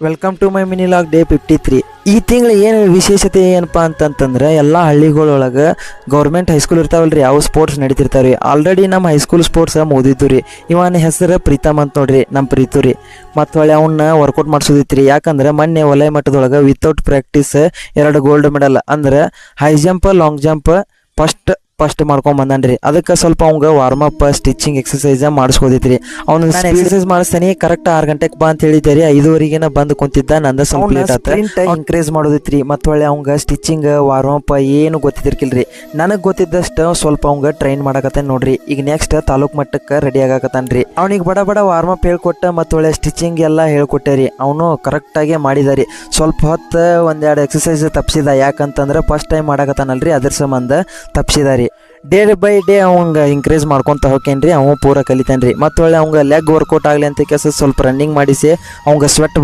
Welcome to my mini vlog day 53. ಈ ತಿಂಗಳು ಏನು ವಿಶೇಷತೆ ಏನಪ್ಪ ಅಂತಂತಂದ್ರೆ ಎಲ್ಲ ಹಳ್ಳಿಗಳೊಳಗೆ ಗೌರ್ಮೆಂಟ್ ಹೈಸ್ಕೂಲ್ ಇರ್ತಾವಲ್ರಿ, ಯಾವ ಸ್ಪೋರ್ಟ್ಸ್ ನಡೀತಿರ್ತಾವ್ರಿ. ಆಲ್ರೆಡಿ ನಮ್ಮ ಹೈಸ್ಕೂಲ್ ಸ್ಪೋರ್ಟ್ಸ್ ಮುಗಿದಿದ್ದು ರೀ. ಇವನ ಹೆಸರು ಪ್ರೀತಮ್ ಅಂತ ನೋಡ್ರಿ, ನಮ್ಮ ಪ್ರೀತು ರೀ. ಮತ್ತು ಹೊಳ್ಳಿ ಅವನ್ನ ವರ್ಕೌಟ್ ಮಾಡಿಸೋದಿತ್ರಿ. ಯಾಕಂದ್ರೆ ಮೊನ್ನೆ ವಲಯ ಮಟ್ಟದೊಳಗೆ ವಿತೌಟ್ ಪ್ರಾಕ್ಟೀಸ್ 2 ಗೋಲ್ಡ್ ಮೆಡಲ್ ಅಂದ್ರೆ high jump, long jump first ಮಾಡ್ಕೊಂಡ್ ಬಂದನ್ರಿ. ಅದಕ್ಕೆ ಸ್ವಲ್ಪ ಅವಂಗ ವಾರ್ಮ್ ಅಪ್, ಸ್ಟಿಚಿಂಗ್ ಎಕ್ಸಸೈಸ್ ಮಾಡಿಸ್ಕೋದಿತ್ರಿ. ಅವ್ನು ಎಕ್ಸಸೈಸ್ ಮಾಡಿಸ್ತಾನೆ. ಕರೆಕ್ಟ್ 6 ಗಂಟೆಗೆ ಬಾ ಅಂತ ಹೇಳಿದಾರೆ. 5:15 ಬಂದು ಕುಂತಿದ್ದ. ನಂದ ಸ್ವಲ್ಪ ಲೇಟ್ ಆತ. ಇನ್ಕ್ರೇಜ್ ಮಾಡೋದಿತ್ರಿ. ಮತ್ತು ಹೊಳ್ಳಿ ಅವಂಗ ಸ್ಟಿಚಿಂಗ್, ವಾರ್ಮ್ ಅಪ್ ಏನು ಗೊತ್ತಿರ್ಕಿಲ್ರಿ. ನನಗೆ ಗೊತ್ತಿದ್ದಷ್ಟು ಸ್ವಲ್ಪ ಅವಂಗ ಟ್ರೈನ್ ಮಾಡಕತ್ತಾನ ನೋಡ್ರಿ. ಈಗ ನೆಕ್ಸ್ಟ್ ತಾಲೂಕ್ ಮಟ್ಟಕ್ಕೆ ರೆಡಿ ಆಗಕತ್ತಾನ್ರಿ. ಅವ್ನಿಗೆ ಬಡ ವಾರ್ಮ್ ಅಪ್ ಹೇಳ್ಕೊಟ್ಟ ಮತ್ತು ಒಳ್ಳೆ ಸ್ಟಿಚಿಂಗ್ ಎಲ್ಲ ಹೇಳ್ಕೊಟ್ಟೇರಿ. ಅವನು ಕರೆಕ್ಟಾಗಿ ಮಾಡಿದಾರಿ. ಸ್ವಲ್ಪ ಹೊತ್ತು 1-2 ಎಕ್ಸಸೈಸ್ ತಪ್ಪಿಸಿದ. ಯಾಕಂತಂದ್ರೆ ಫಸ್ಟ್ ಟೈಮ್ ಮಾಡಕತ್ತಾನಲ್ರಿ, ಅದ್ರ ಸಂಬಂಧ ತಪ್ಪಿಸಿದಾರಿ. ಡೇ ಬೈ ಡೇ ಅವಂಗ ಇನ್ಕ್ರೀಸ್ ಮಾಡ್ಕೊಂತ ಹೋಗ್ತೇನ್ರಿ. ಅವ ಪೂರ ಕಲಿತಾನ್ರಿ. ಮತ್ತು ಒಳ್ಳೆ ಅವಂಗ ಲೆಗ್ ವರ್ಕೌಟ್ ಆಗಲಿ ಅಂತ ಕೆಲಸ ಸ್ವಲ್ಪ ರನ್ನಿಂಗ್ ಮಾಡಿಸಿ ಅವಂಗ ಸ್ವೆಟ್